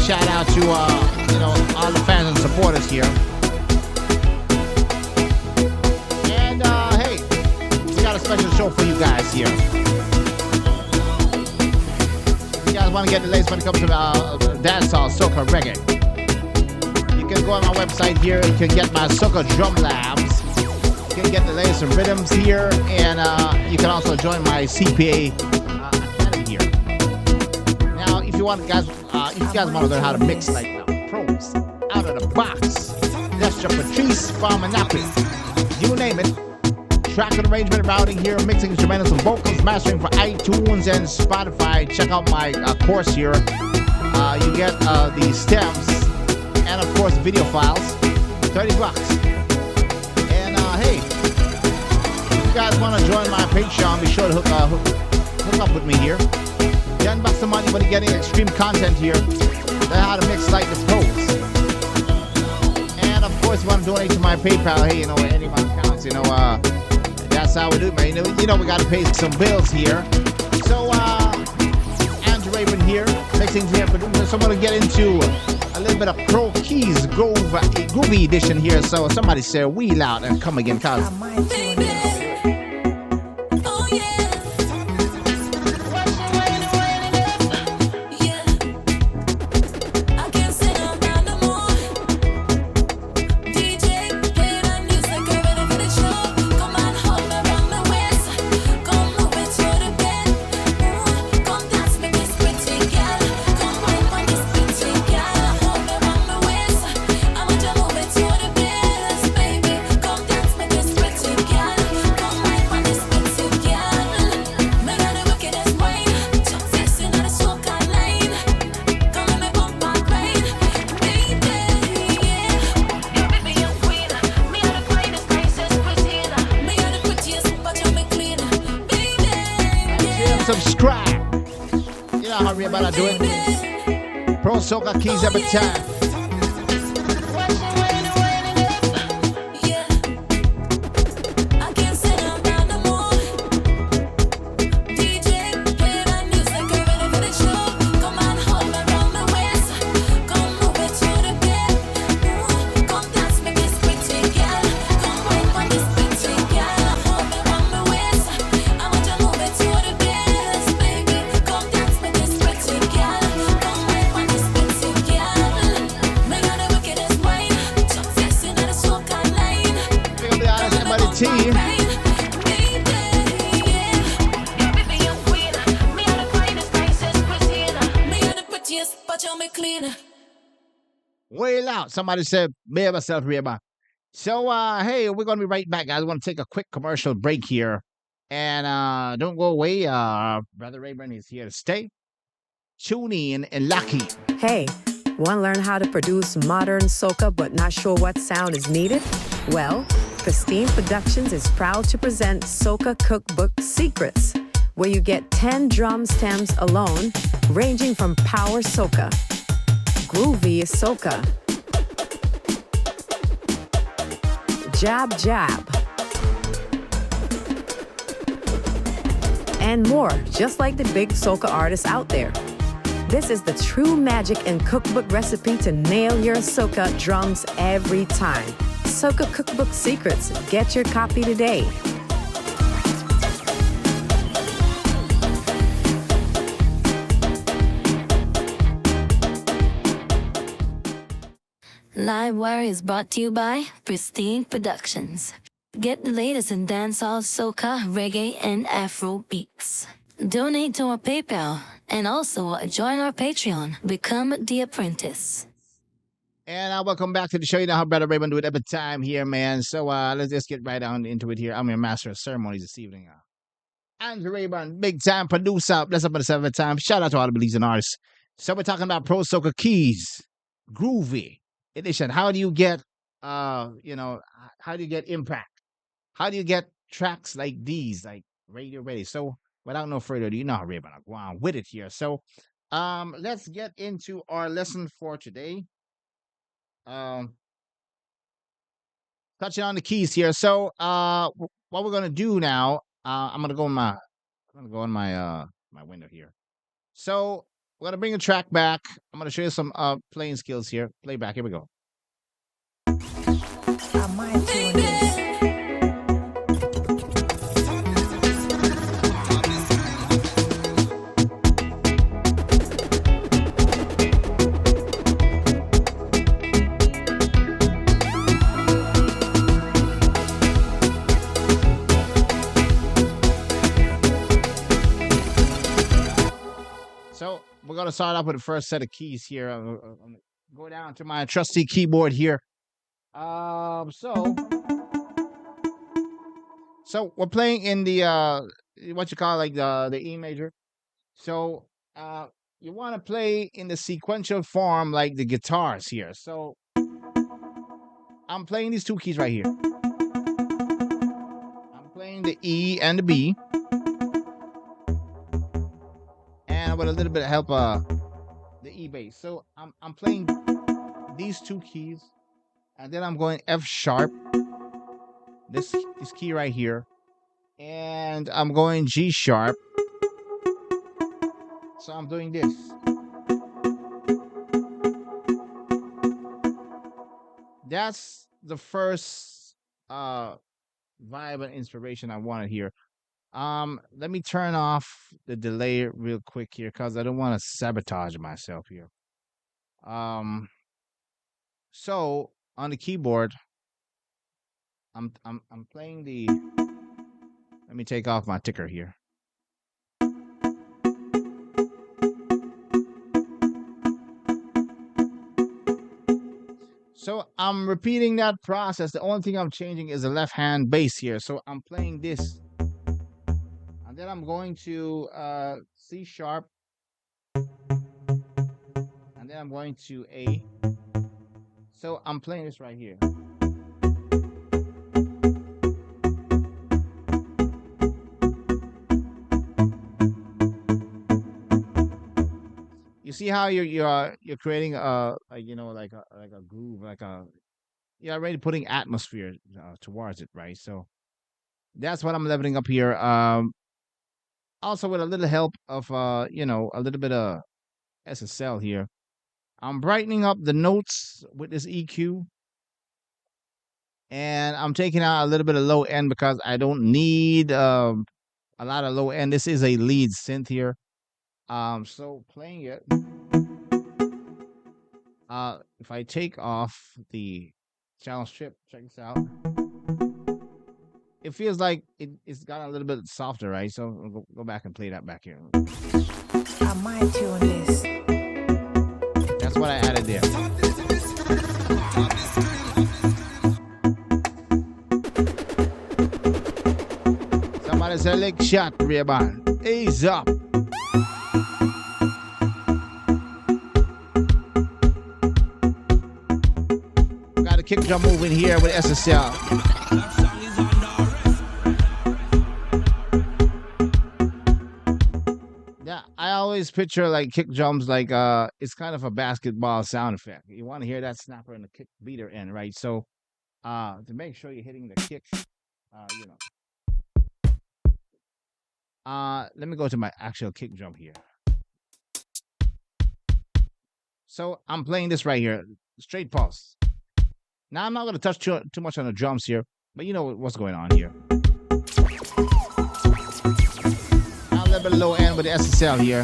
shout out to all the fans and supporters here. And hey, we got a special show for you guys here. If you guys want to get the latest when it comes to dancehall, soca, reggae, you can go on my website here. You can get my soca drum labs. You can get the latest rhythms here, and you can also join my CPA academy here. Now, if you want, guys, if you guys want to learn how to mix like pros out of the box, that's your Patrice from Annapolis. You name it. Track and arrangement, routing here, mixing instrumentals and vocals, mastering for iTunes and Spotify. Check out my course here. You get the stems and of course video files. $30. Hey, if you guys want to join my Patreon, be sure to hook up with me here. $10 a month, but you're getting extreme content here. Learn how to mix like the pros. And of course, you want to donate to my PayPal. Hey, any amount counts. That's how we do it, man. We got to pay some bills here. So, Andrew Raven here, mixing here, producing. So I'm going to get into a little bit of Pro Keys groovy edition here. So somebody say wheel out and come again, cause subscribe. You know how about I do it. Pro Soca Keys every time. Whale out. Somebody said, "Be myself, Reba." So, hey, we're gonna be right back, guys. I want to take a quick commercial break here, and don't go away. Brother Rayburn is here to stay. Tune in and lucky. Hey, want to learn how to produce modern soca but not sure what sound is needed? Well, Pristine Productions is proud to present Soca Cookbook Secrets, where you get 10 drum stems alone, ranging from power soca, groovy soca, jab jab, and more, just like the big soca artists out there. This is the true magic and cookbook recipe to nail your soca drums every time. Soca Cookbook Secrets. Get your copy today. Livewire is brought to you by Pristine Productions. Get the latest in dancehall, soca, reggae, and Afro beats. Donate to our PayPal and also join our Patreon. Become the apprentice. And welcome back to the show. You know how Brother Raymond do it every time here, man. So let's just get right on into it here. I'm your master of ceremonies this evening. Andrew Raymond, big time producer. Bless up on the every time. Shout out to all the believers and artists. So we're talking about Pro Soca Keys, groovy edition. How do you get, how do you get impact? How do you get tracks like these, like radio ready? So without no further ado, you know how Raymond go on with it here. So let's get into our lesson for today. Touching on the keys here. So what we're gonna do now, I'm gonna go on my my window here. So We're gonna bring the track back. I'm gonna show you some playing skills here. Playback. Here we go. I might tune this. So we're gonna start off with the first set of keys here. Go down to my trusty keyboard here. So we're playing in the what you call like the E major. So you want to play in the sequential form like the guitars here. So I'm playing these two keys right here. I'm playing the E and the B, and with a little bit of help the E bass. So I'm playing these two keys, and then I'm going F sharp. This key right here, and I'm going G sharp. So I'm doing this. That's the first vibe and inspiration I wanted here. Let me turn off the delay real quick here because I don't want to sabotage myself here. So on the keyboard, I'm playing the. Let me take off my ticker here. So I'm repeating that process. The only thing I'm changing is the left hand bass here. So I'm playing this. And then I'm going to C sharp. And then I'm going to A. So I'm playing this right here. You see how you're creating like like a groove, you're already putting atmosphere towards it, right? So that's what I'm leveling up here. Also with a little help of a little bit of SSL here. I'm brightening up the notes with this EQ, and I'm taking out a little bit of low end because I don't need a lot of low end. This is a lead synth here. So playing it. If I take off the channel strip, check this out. It feels like it's gotten a little bit softer, right? So I'll go back and play that back here. I might tune this. That's what I added there. Somebody say, "Lick shot, Ray-Ban. Ease up." Got a kick drum moving here with SSL. Yeah, I always picture like kick drums like it's kind of a basketball sound effect. You want to hear that snapper and the kick beater end, right? So to make sure you're hitting the kicks, let me go to my actual kick drum here. So I'm playing this right here, straight pulse. Now I'm not going to touch too much on the drums here, but you know what's going on here. Now a little bit low end with the SSL here.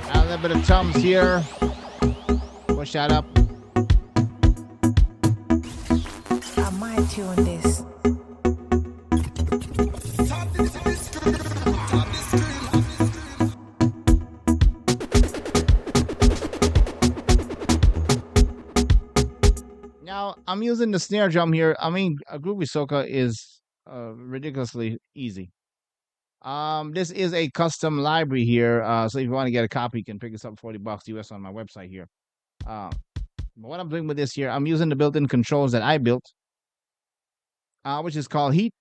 Now a little bit of toms here. Push that up. I might tune this. Now I'm using the snare drum here. I mean, a groovy soca is ridiculously easy. This is a custom library here. So if you want to get a copy, you can pick this up $40 US on my website here. But what I'm doing with this here, I'm using the built-in controls that I built, which is called Heat.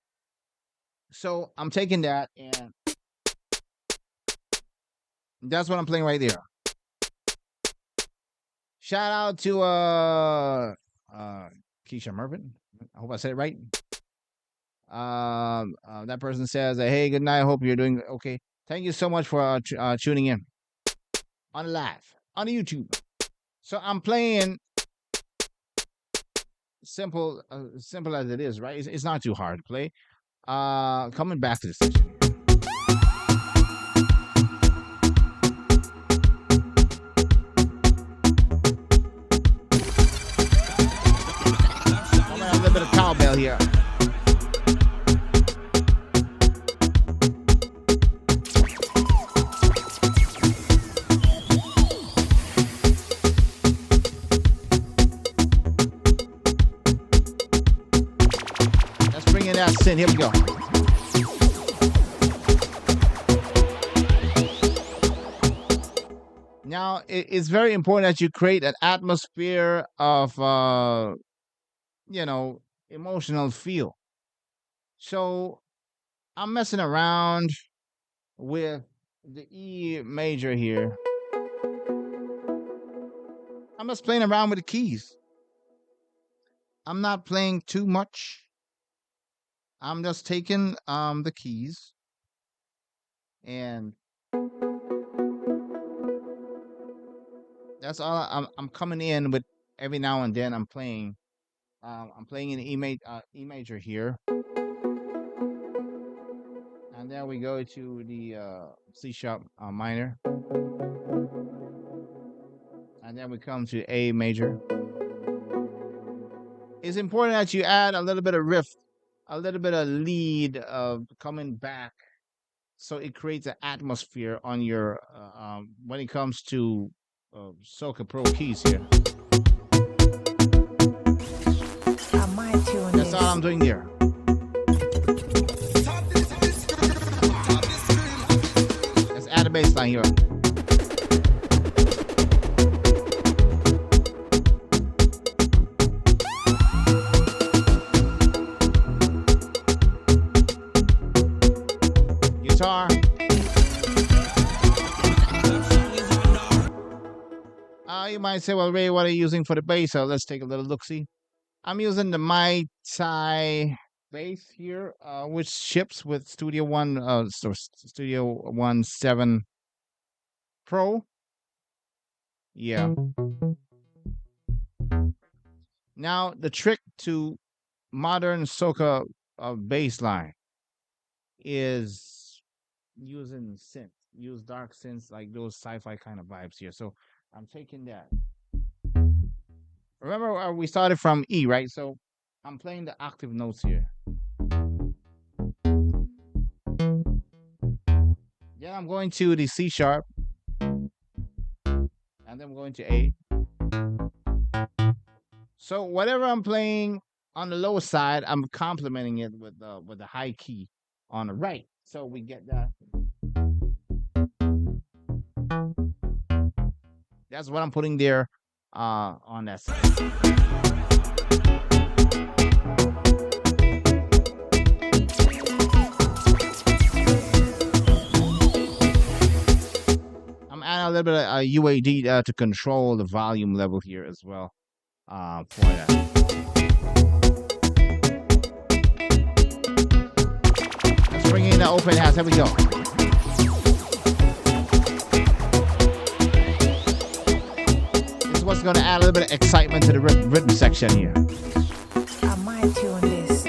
So I'm taking that, and that's what I'm playing right there. Shout out to Keisha Mervin. I hope I said it right. That person says, "Hey, good night. I hope you're doing okay. Thank you so much for tuning in on live on YouTube." So I'm playing simple as it is, right? It's not too hard to play. Coming back to the session. Coming a little bit of cowbell here. Let's bring in that synth. Here we go. Now, it's very important that you create an atmosphere of, emotional feel. So I'm messing around with the E major here. I'm just playing around with the keys. I'm not playing too much. I'm just taking the keys and that's all. I'm coming in with every now and then. I'm playing in E major here, and then we go to the C sharp minor, and then we come to A major. It's important that you add a little bit of riff, a little bit of lead coming back, so it creates an atmosphere on your when it comes to Soca Pro keys here. That's all I'm doing there. Let's add a bass line here. Guitar. You might say, well, Ray, what are you using for the bass? So let's take a little look-see. I'm using the Mai Tai bass here, which ships with Studio One, Studio One 7 Pro. Yeah. Now the trick to modern soca bass line is using synth. Use dark synths like those sci-fi kind of vibes here. So I'm taking that. Remember, we started from E, right? So I'm playing the octave notes here. Then I'm going to the C sharp, and then I'm going to A. So whatever I'm playing on the lower side, I'm complementing it with the high key on the right. So we get that. That's what I'm putting there on that side. I'm adding a little bit of UAD to control the volume level here as well for that. Let's bring in the open house. Here we go. This is what's going to add a little bit of excitement to the rhythm section here. I might tune this.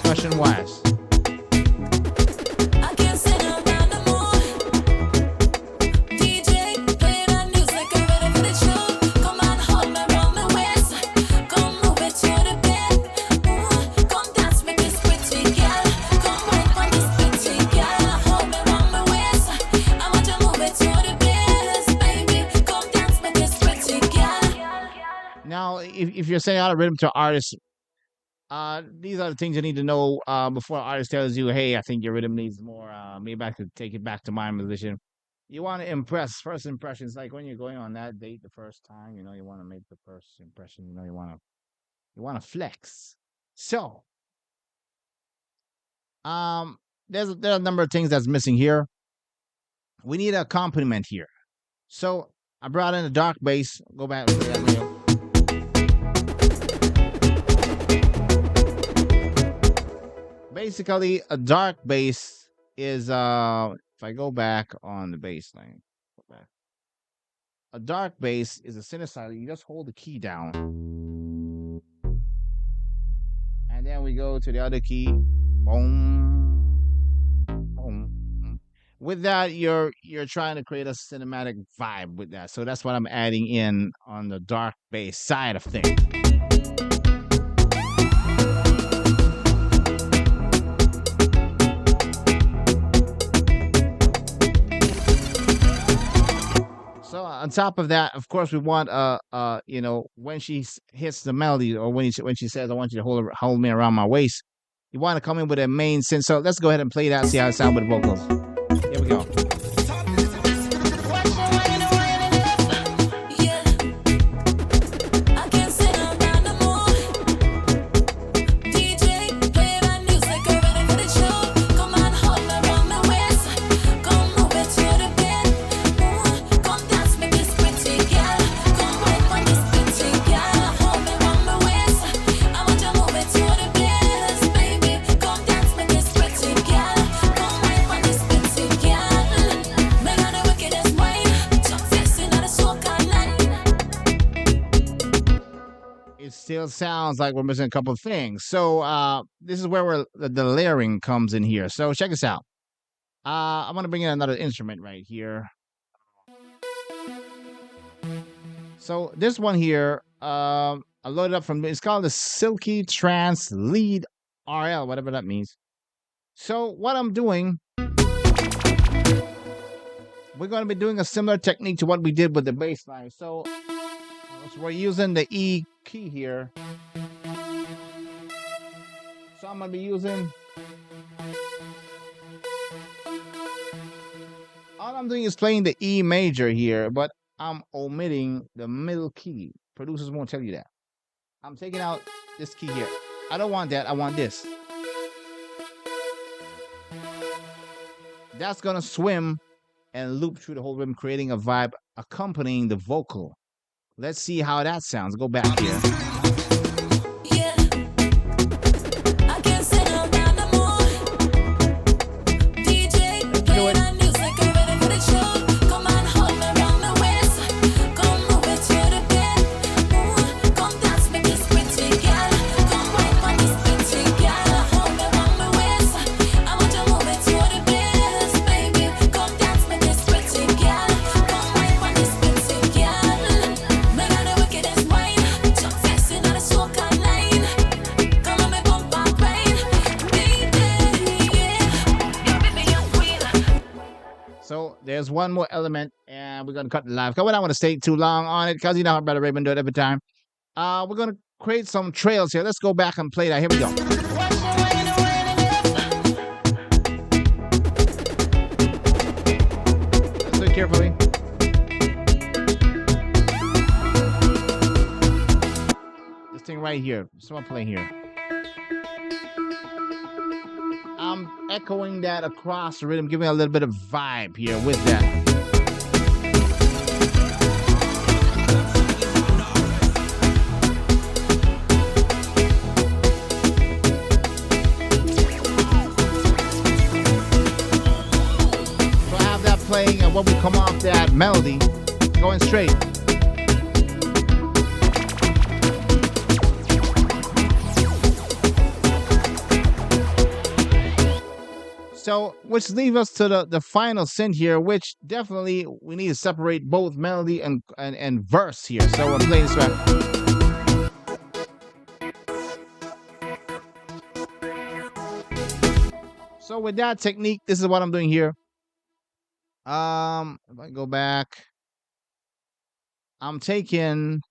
Percussion wise. Now, if you're sending out a rhythm to artists, these are the things you need to know before an artist tells you, hey, I think your rhythm needs more. Maybe I could take it back to my musician. You want to impress. First impressions, like when you're going on that date the first time, you want to make the first impression. You want to flex. So, there are a number of things that's missing here. We need a accompaniment here. So I brought in a dark bass. Go back and play that video. Basically, a dark bass is if I go back on the bass line, go back. A dark bass is a synthesizer. You just hold the key down, and then we go to the other key. Boom, boom. With that, you're trying to create a cinematic vibe with that. So that's what I'm adding in on the dark bass side of things. So on top of that, of course, we want when she hits the melody, or when she says, "I want you to hold me around my waist," you want to come in with a main synth. So let's go ahead and play that. See how it sounds with vocals. Here we go. It still sounds like we're missing a couple of things. So this is where the layering comes in here. So check this out. I'm going to bring in another instrument right here. So this one here, I loaded up it's called the Silky Trance Lead RL, whatever that means. So what I'm doing, we're going to be doing a similar technique to what we did with the bass line. So we're using the E key here. So I'm going to be using... All I'm doing is playing the E major here, but I'm omitting the middle key. Producers won't tell you that. I'm taking out this key here. I don't want that. I want this. That's going to swim and loop through the whole rhythm, creating a vibe accompanying the vocal. Let's see how that sounds. Go back here. So there's one more element, and we're going to cut the live. Because we don't want to stay too long on it, because you know how Brother Raymond do it every time. We're going to create some trails here. Let's go back and play that. Here we go. Let's do it carefully. This thing right here. Someone playing here. I'm echoing that across the rhythm, giving a little bit of vibe here with that. So I have that playing, and when we come off that melody, going straight. So, which leaves us to the final synth here, which definitely we need to separate both melody and verse here. So I'm playing this one. So with that technique, this is what I'm doing here. If I go back, I'm taking.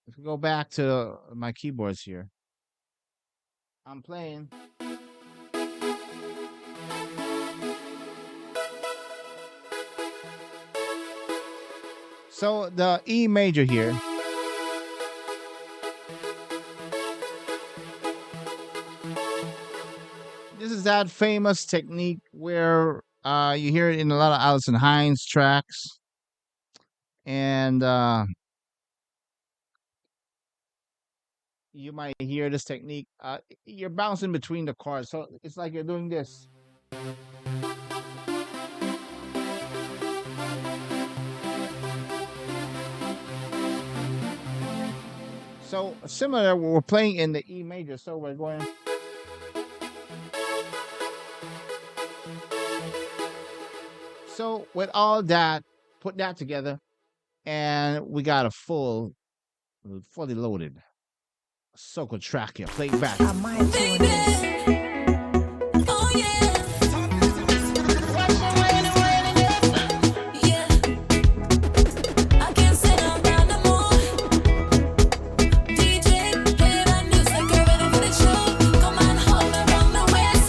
If we go back to my keyboards here, I'm playing. So the E major here. This is that famous technique where you hear it in a lot of Alison Hines tracks. And you might hear this technique. You're bouncing between the chords, so it's like you're doing this. So similar, we're playing in the E major, so we're going. So with all that, put that together, and we got a fully loaded soca track here. Play it back. I might do this. Oh yeah. Yeah. I can't sit down no more. DJ, play that music, get ready for the show. Come on, hold me around my waist.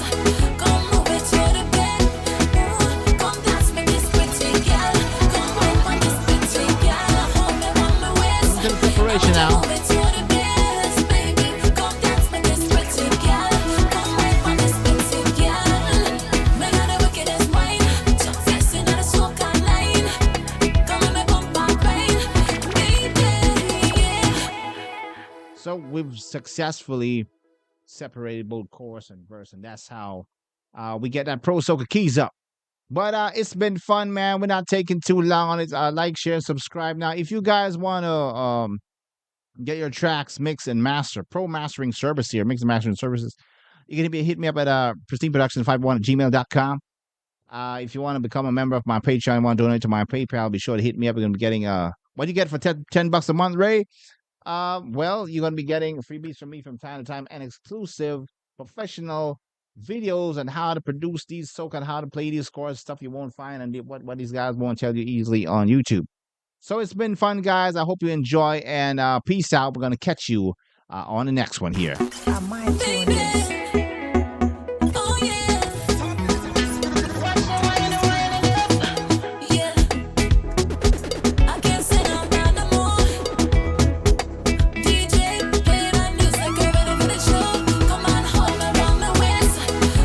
Come move it to the bed. Ooh, come dance with this pretty girl. Come wine on this pretty girl. Hold me around my waist. Into the preparation now. Move it to the best, baby. Come dance with this pretty girl. Come wine on this pretty girl. Bring out the wickedest wine. Just flexing on the soca line. Come on, me bump and grind, baby, yeah. So we've successfully separated both chorus and verse, and that's how we get that pro soca keys up. But it's been fun, man. We're not taking too long on it. Like, share, and subscribe. Now, if you guys want to get your tracks mixed and master, pro mastering service here, mix and mastering services, you can hit me up at pristineproduction51@gmail.com. If you want to become a member of my Patreon, want to donate to my PayPal, be sure to hit me up. You're going to be getting what do you get for $10 a month, Ray? Well, you're going to be getting freebies from me from time to time and exclusive professional videos on how to produce these soca and how to play these chords, stuff you won't find and what these guys won't tell you easily on YouTube. So it's been fun, guys. I hope you enjoy, and peace out. We're going to catch you on the next one here. I might do this. Oh yeah. Yeah. I can't sit down no more. DJ, play that music, get ready for the show. Come on, hold me around my waist.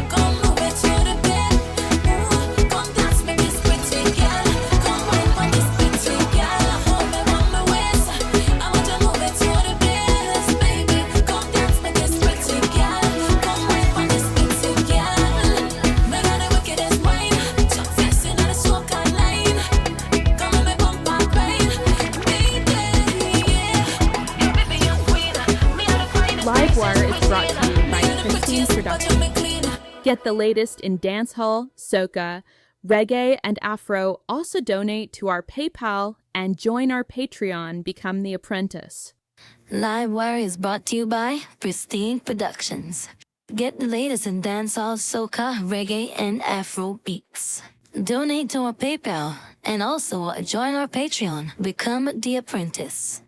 Come move it to the bed. Ooh, come dance with this pretty girl. Come wine on this pretty girl. Hold me around my waist. I want you to move it to the best, baby. Come dance with this pretty girl. Come wine on this pretty girl. Make all the wickedest wine. Just flexing on the soca line. Come on, me bump and grind, baby, yeah. Baby, you're queen. Me out of queen. Livewire is brought to you by You're the Christine prettiest, but Production. you're me clean. Get the latest in dancehall, soca, reggae, and afro. Also donate to our PayPal and join our Patreon. Become the apprentice. Livewire is brought to you by Pristine Productions. Get the latest in dancehall, soca, reggae, and afro beats. Donate to our PayPal and also join our Patreon. Become the apprentice.